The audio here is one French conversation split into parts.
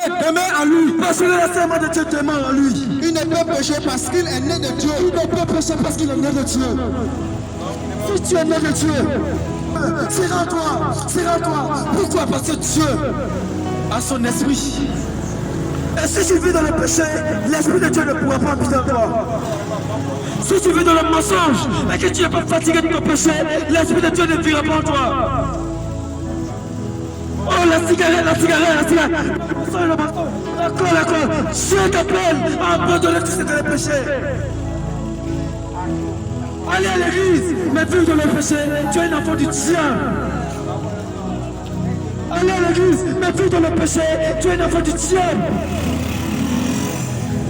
demeure en lui. Parce que le serment de Dieu demeure en lui. Il ne peut pécher parce qu'il est né de Dieu. Il ne peut pécher parce qu'il est né de Dieu. Si tu es né de Dieu, c'est en toi, c'est en toi. Pourquoi? Parce que Dieu a son esprit. Et si tu vis dans le péché, l'esprit de Dieu ne pourra pas habiter en toi. Si tu vis dans le mensonge et que tu n'es pas fatigué de ton péché, l'esprit de Dieu ne vivra pas en toi. Oh, la cigarette. D'accord. Dieu t'appelle à abandonner tout ce que le péché. Allez à l'église, mais vivre dans le péché, tu es un enfant du diable. Allez à l'église, mais vivre dans le péché, tu es un enfant du diable.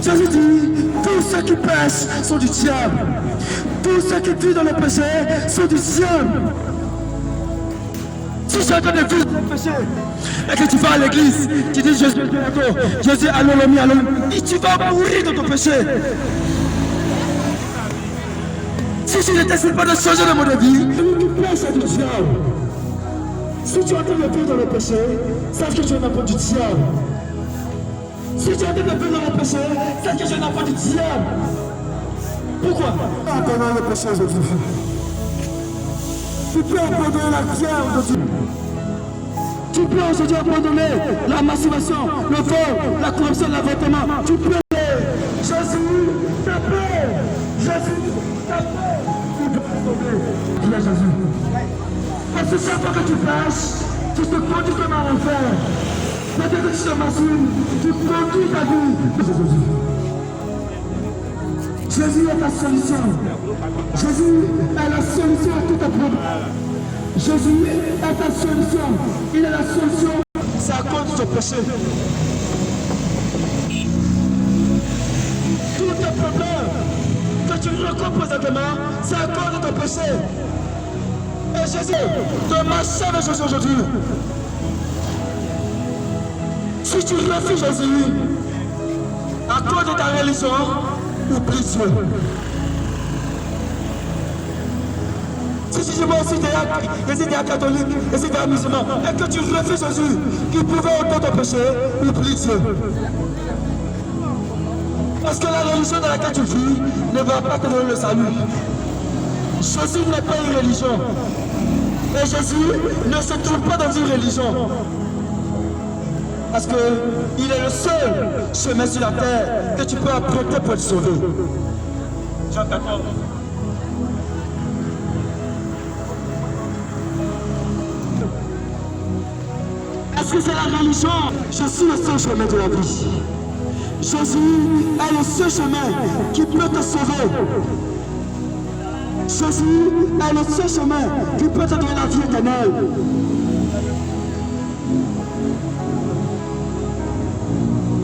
Jésus dit, tous ceux qui pêchent sont du diable. Tous ceux qui vivent dans le péché sont du diable. Si tu es en train de vivre dans le péché et que tu vas à l'église, tu dis Jésus, allons, tu vas mourir dans ton péché. Si tu ne décides pas de changer de mode de vie, tu pêches à du diable. Si tu es en train de vivre dans le péché, sache que tu es un enfant du diable. Si tu es en train de vivre dans le péché, sache que tu es un enfant du diable. Pourquoi? Abandonner le péché aujourd'hui. Tu peux abandonner la pierre aujourd'hui. Tu peux aujourd'hui abandonner la masturbation, le vol, la corruption, l'avortement. Tu peux. Jésus t'appelle. Jésus t'appelle. Dis à Jésus. Parce que chaque fois que tu passes, tu te conduis comme un enfer. Peut-être que tu te masturbes, tu conduis ta vie. Jésus est ta solution. Jésus est la solution à tous tes problèmes. Jésus est ta solution. Il est la solution. C'est à cause de ton péché. Tous tes problèmes que tu rencontres présentement, c'est à cause de ton péché. Et Jésus te marche de Jésus aujourd'hui. Si tu refuses Jésus, à cause de ta religion, oublie Dieu. Si tu dis moi aussi t'es un catholique, et si t'es un musulman, et que tu refuses Jésus, qui pouvait ôter ton péché, oublie Dieu. Parce que la religion dans laquelle tu vis ne va pas te donner le salut. Jésus n'est pas une religion. Et Jésus ne se trouve pas dans une religion. Parce qu'il est le seul chemin sur la terre que tu peux emprunter pour être sauvé. Jean 14. Est-ce que c'est la religion? Je suis le seul chemin de la vie. Jésus est le seul chemin qui peut te sauver. Jésus est le seul chemin qui peut te donner la vie éternelle.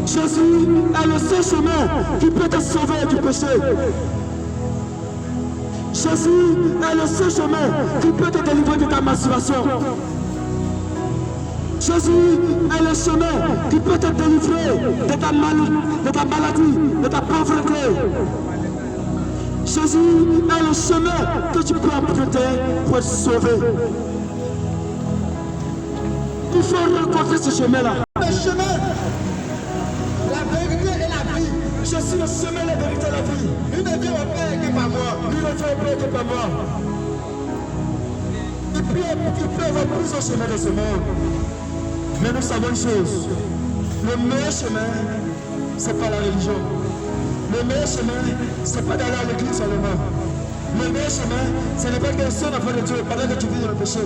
Jésus est le seul chemin qui peut te sauver du péché. Jésus est le seul chemin qui peut te délivrer de ta masturbation. Jésus est le chemin qui peut te délivrer de ta maladie, de ta pauvreté. Jésus est le chemin que tu peux emprunter pour être sauvé. Il faut rencontrer ce chemin-là. Le chemin, la vérité et la vie. Je suis le chemin, la vérité et la vie. Lui ne vient au Père que par moi. Lui ne vient au Père que par moi. Il peut avoir plusieurs chemins de ce monde. Mais nous savons une chose. Le meilleur chemin, ce n'est pas la religion. Le meilleur chemin, ce n'est pas d'aller à l'église seulement. Le meilleur chemin, ce n'est pas qu'un seul enfant de Dieu pendant que tu vis dans le péché.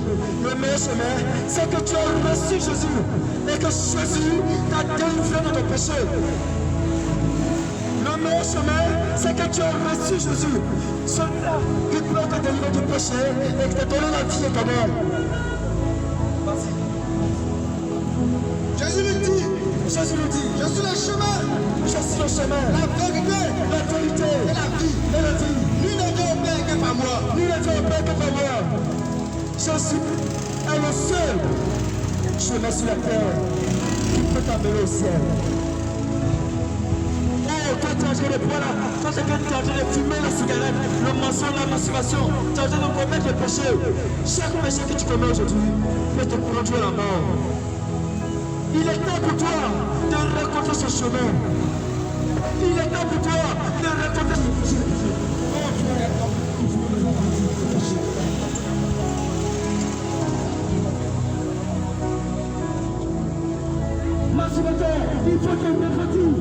Le meilleur chemin, c'est que tu as reçu Jésus et que Jésus t'a délivré de ton péché. Le meilleur chemin, c'est que tu as reçu Jésus, celui-là qui peut te délivrer du péché et qui t'a donné la vie éternelle. Jésus le dit, je suis le chemin, la vérité et la vie. Lui ne vient au Père que par moi. Jésus est le seul chemin sur la terre qui peut t'amener au ciel. Oh, toi tu es en train de boire là, toi tu es en train de fumer la cigarette, le mensonge, la masturbation, tu es en train de commettre le péché. Chaque péché que tu commets aujourd'hui peut te conduire à la mort. Il est temps pour toi de chemin. Il est temps pour toi de raconter. Massimiliano, il faut qu'elle réfléchisse.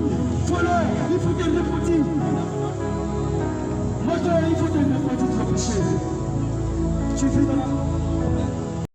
Voilà, il faut qu'elle réfléchisse. Moteur, il faut qu'elle réfléchisse. Tu fais